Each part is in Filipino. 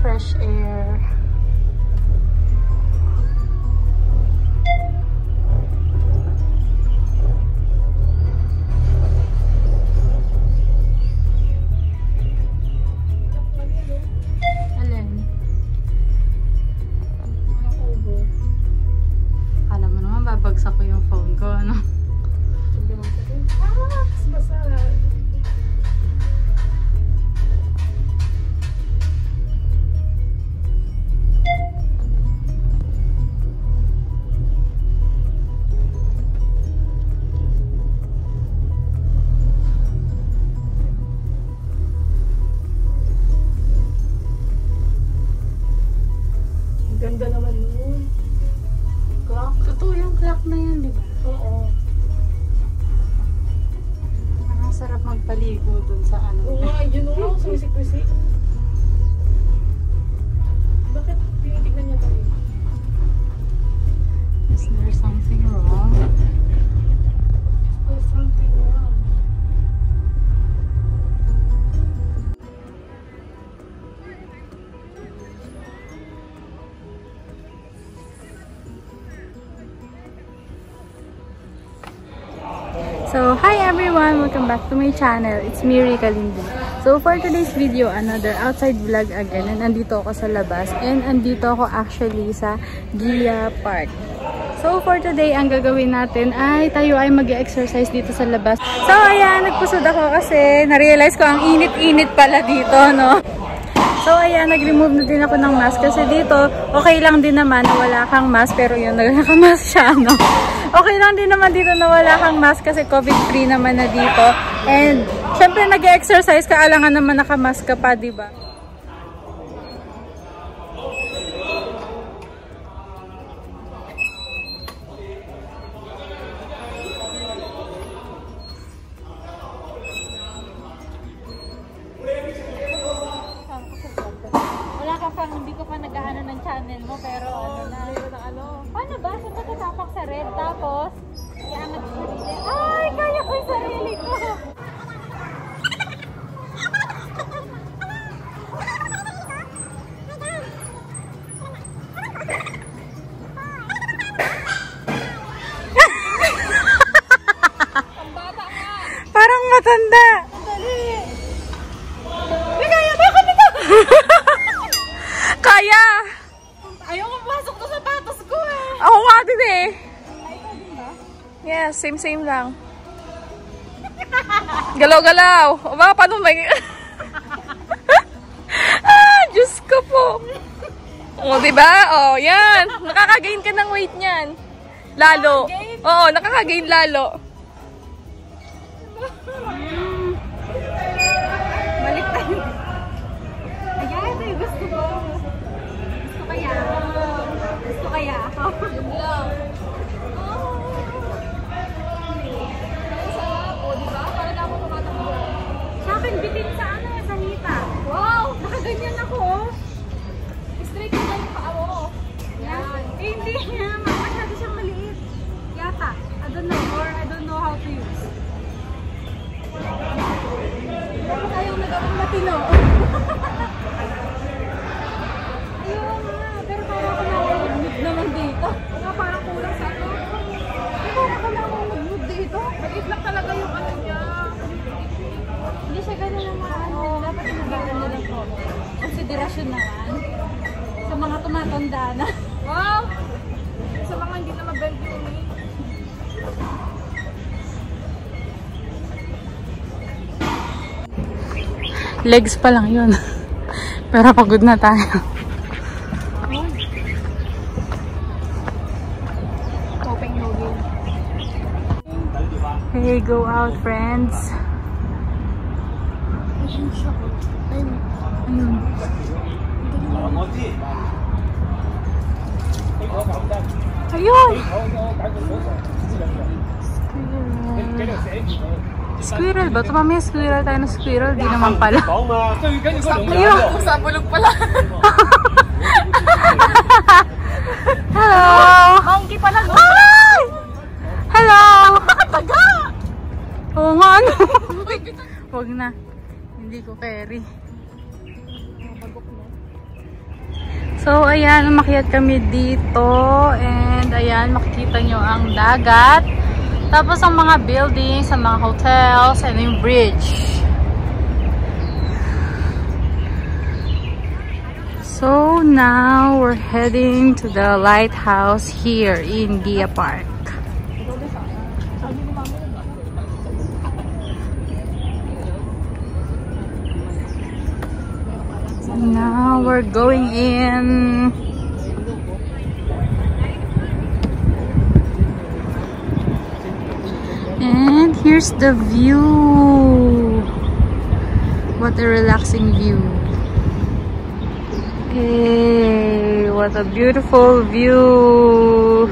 Fresh air. Alin? Alam mo naman, babagsak ko yung phone ko, ano? Masarap. Ganda naman yun. Clock. Totoo yung clock na yan, di ba? Oo. Nakasarap magpaligo dun sa ano. Oo nga, yun o. Sumisik-wisik. Bakit tinitignan niya tayo? Is there something wrong? There's something wrong. So, hi everyone! Welcome back to my channel. It's Miri Kalindi. So, for today's video, another outside vlog again. And andito ako sa labas. And andito ako actually sa Gia Park. So, for today, ang gagawin natin ay tayo ay mag-exercise dito sa labas. So, ayan, nagpusod ako kasi na-realize ko ang init-init pala dito, no? So, ayan, nag-remove na din ako ng mask kasi dito, okay lang din naman na wala kang mask, pero yun, nagkakamask siya, no? Okay lang din naman dito na wala kang mask kasi COVID-free naman na dito. And, syempre, nag-exercise ka, alangan naman nakamask ka pa, diba? Hindi ko pa nag-ano ng channel mo, pero ano na. Paano ba? Saan ka tatapak sa red? Tapos, iangat sa sarili. Ay, kaya ko yung sarili ko! Ang bata nga! Parang matanda! Dali! Hindi kaya! Bakit ito? Kaya! Ayaw ko pasok to sapatos ko eh! Ako nga din eh! Ay, ikaw din ba? Yes, same lang. Galaw-galaw! O ba, paano may... Diyos ko po! O, diba? O, yan! Nakakagain ka ng weight niyan. Lalo. Oo, nakakagain lalo. Balik tayo. Ayan, ay gusto ko. Gusto kaya ako. Yun lang. Sarap. O, diba? Para na ako tumatakbo. Sa akin, bitin sa ano, sa hita. Wow! Nakaganyan ako. Straight na yung paa mo. Yan. Eh, hindi nga. Masyado siyang maliit. Yata. I don't know. Or I don't know how to use. Dapat tayong nagawang matino. Naman dito. Parang kulang sa ano. Parang ko lang mag-move dito. Maliit lang talaga yung ano niya. Hindi siya ganun naman ano. Dapat nabigyan nila ko. Konsiderasyon naman. Sa mga tumatanda na. Wow! Sa mga hindi na mabend yung eh. Legs pa lang yun. Pero pagod na tayo. Hey, go out, friends. Ayun. Ayun! Squirrel ba? Tumamaya squirrel tayo na squirrel. Di naman pala. Ayun! Sa bulog pala. Hello! Monkey pala. Hi! Hello! Taga! Oo nga, ano? Huwag na. Hindi ko carry. So, ayan, umakyat kami dito. And, ayan, makikita nyo ang dagat. Tapos, ang mga buildings, ang mga hotels, and yung bridge. So, now, we're heading to the lighthouse here in Gia Park. Now we're going in. And here's the view. What a relaxing view. Hey, what a beautiful view.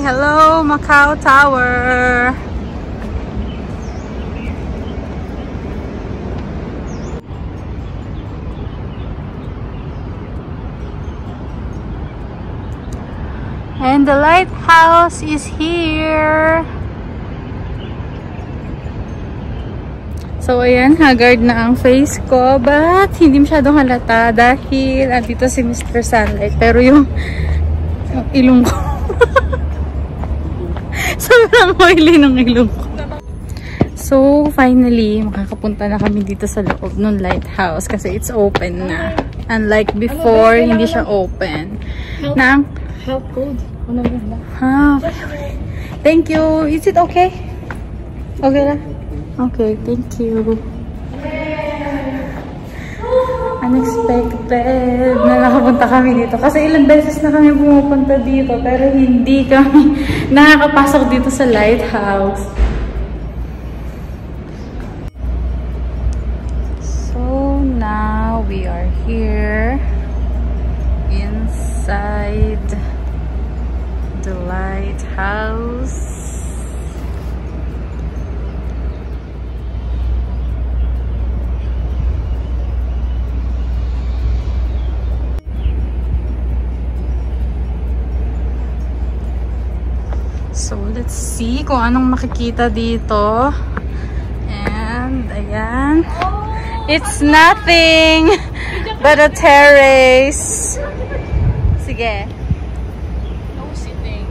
Hello, Macau Tower. And the lighthouse is here. So, ayan, haggard na ang face ko. But, hindi masyadong halata dahil andito si Mr. Sunlight. Pero yung ilong ko. Sobrang oily ng ilong ko. So, finally, makakapunta na kami dito sa loob ng lighthouse kasi it's open na. Unlike before, hindi siya open. Help code. Thank you. Is it okay? Okay na? Okay, thank you. Unexpected na nakapunta kami dito. Kasi ilang beses na kami pumupunta dito pero hindi kami nakakapasok dito sa lighthouse. So now we are here inside the lighthouse. So, let's see kung anong makikita dito. And, ayan. It's nothing but a terrace. Sige. No sitting.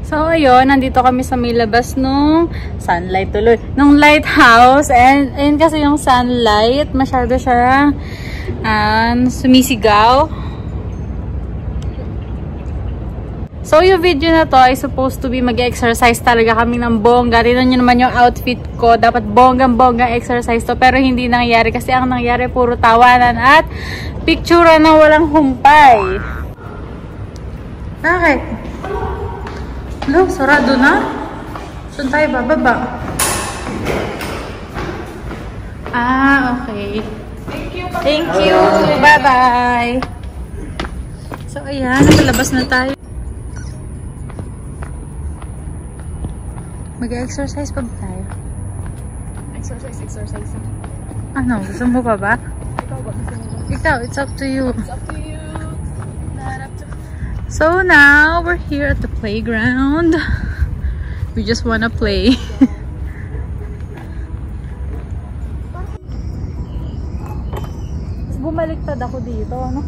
So, ayun. Nandito kami sa may labas nung sunlight tuloy. Nung lighthouse. And, ayun kasi yung sunlight. Masyado siya sumisigaw. So, yung video na to ay supposed to be mag-exercise talaga kami ng bongga. Tignan nyo naman yung outfit ko. Dapat bonggang-bonggang exercise to. Pero hindi nangyari. Kasi ang nangyari puro tawanan at picture na walang humpay. Bakit? Hello, sarado na? Saan tayo bababa? Okay. Thank you. Bye-bye. So, ayan. Nakalabas na tayo. Mag-exercise pa ba tayo? Exercise. Ano? Gusto mo pa ba? Ikaw ba? Ikaw, it's up to you. It's up to you. Not up to... So now, we're here at the playground. We just wanna play. Bumaliktad ako dito. Ano?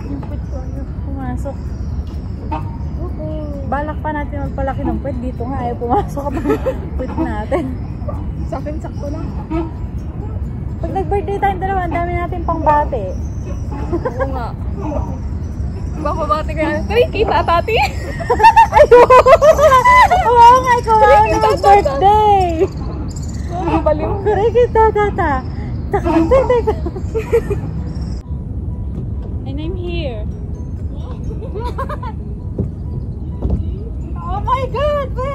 Yung puwit ko, pumasok. Balak pa natin magpalaki ng puwit. Dito nga ayaw pumasok ang puwit natin. Sa akin, sakto lang. Pag nag-birthday tayong dalawa, ang dami natin pang bate. Oo nga. babati ko yan. Tari, kita, tati. Oo nga, ikaw ang birthday. Baliw. Tari, kita, tata. Teka. And I'm here. Oh my God, be!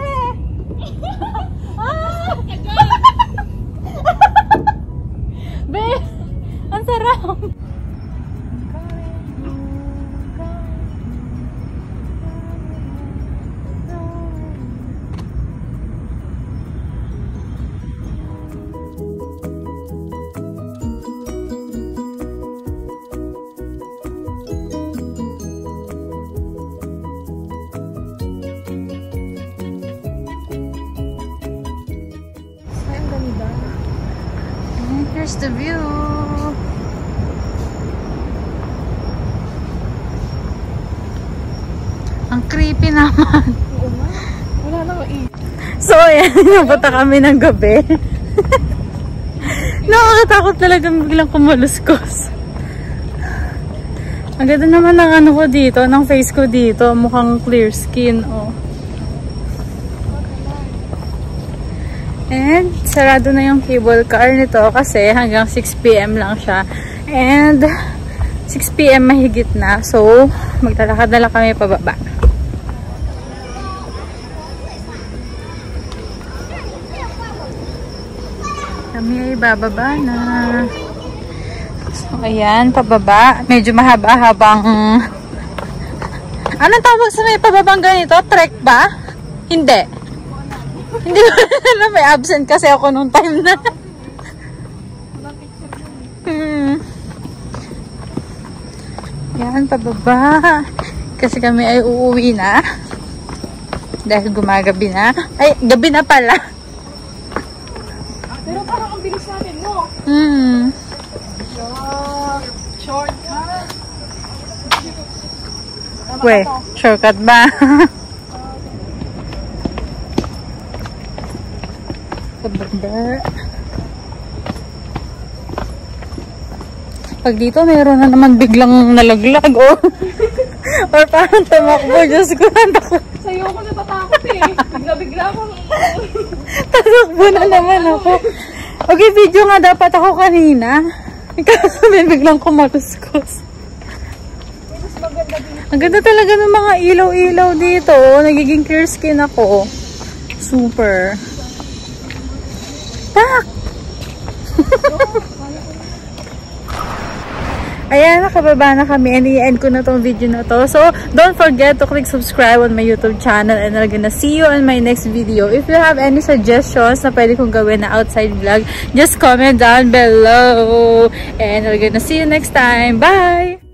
Be, ang sarap. Here's the view. Ang creepy naman. Wala na So, ayan. Napunta kami ng gabi. Nakakatakot talagang biglang kumuluskos. Ang ganda naman ng ano ko dito, ng face ko dito. Mukhang clear skin, oh. And, sarado na yung cable car nito kasi hanggang 6 PM lang siya. And, 6 PM mahigit na. So, maglalakad na lang kami pababa. Kami ay bababa na. So, ayan, pababa. Medyo mahaba-habang... Anong tawag sa may pababang ganito? Trek ba? Hindi. Hindi ko na may absent kasi ako nung time na. Yan, pababa. Kasi kami ay uuwi na. Dahil gumagabi na. Ay, gabi na pala. Pero parang ang bilis natin, no? Shortcut. Weh, shortcut ba? Pababa. Pag dito, mayroon na naman biglang nalaglag, oh. Or parang tumakbo, Diyos ko, Sa'yo ako natatakot eh. Bigla-bigla akong... tatakbo na naman ako. Okay, video nga dapat ako kanina. Kasi may biglang kumaluskos. Ang ganda talaga ng mga ilaw-ilaw dito. Nagiging clear skin ako. Super. Tak! Ayan, nakababa na kami and i-end ko na tong video na to. So, don't forget to click subscribe on my YouTube channel and I'm gonna see you on my next video. If you have any suggestions na pwede kong gawin na outside vlog, just comment down below. And I'm gonna see you next time. Bye!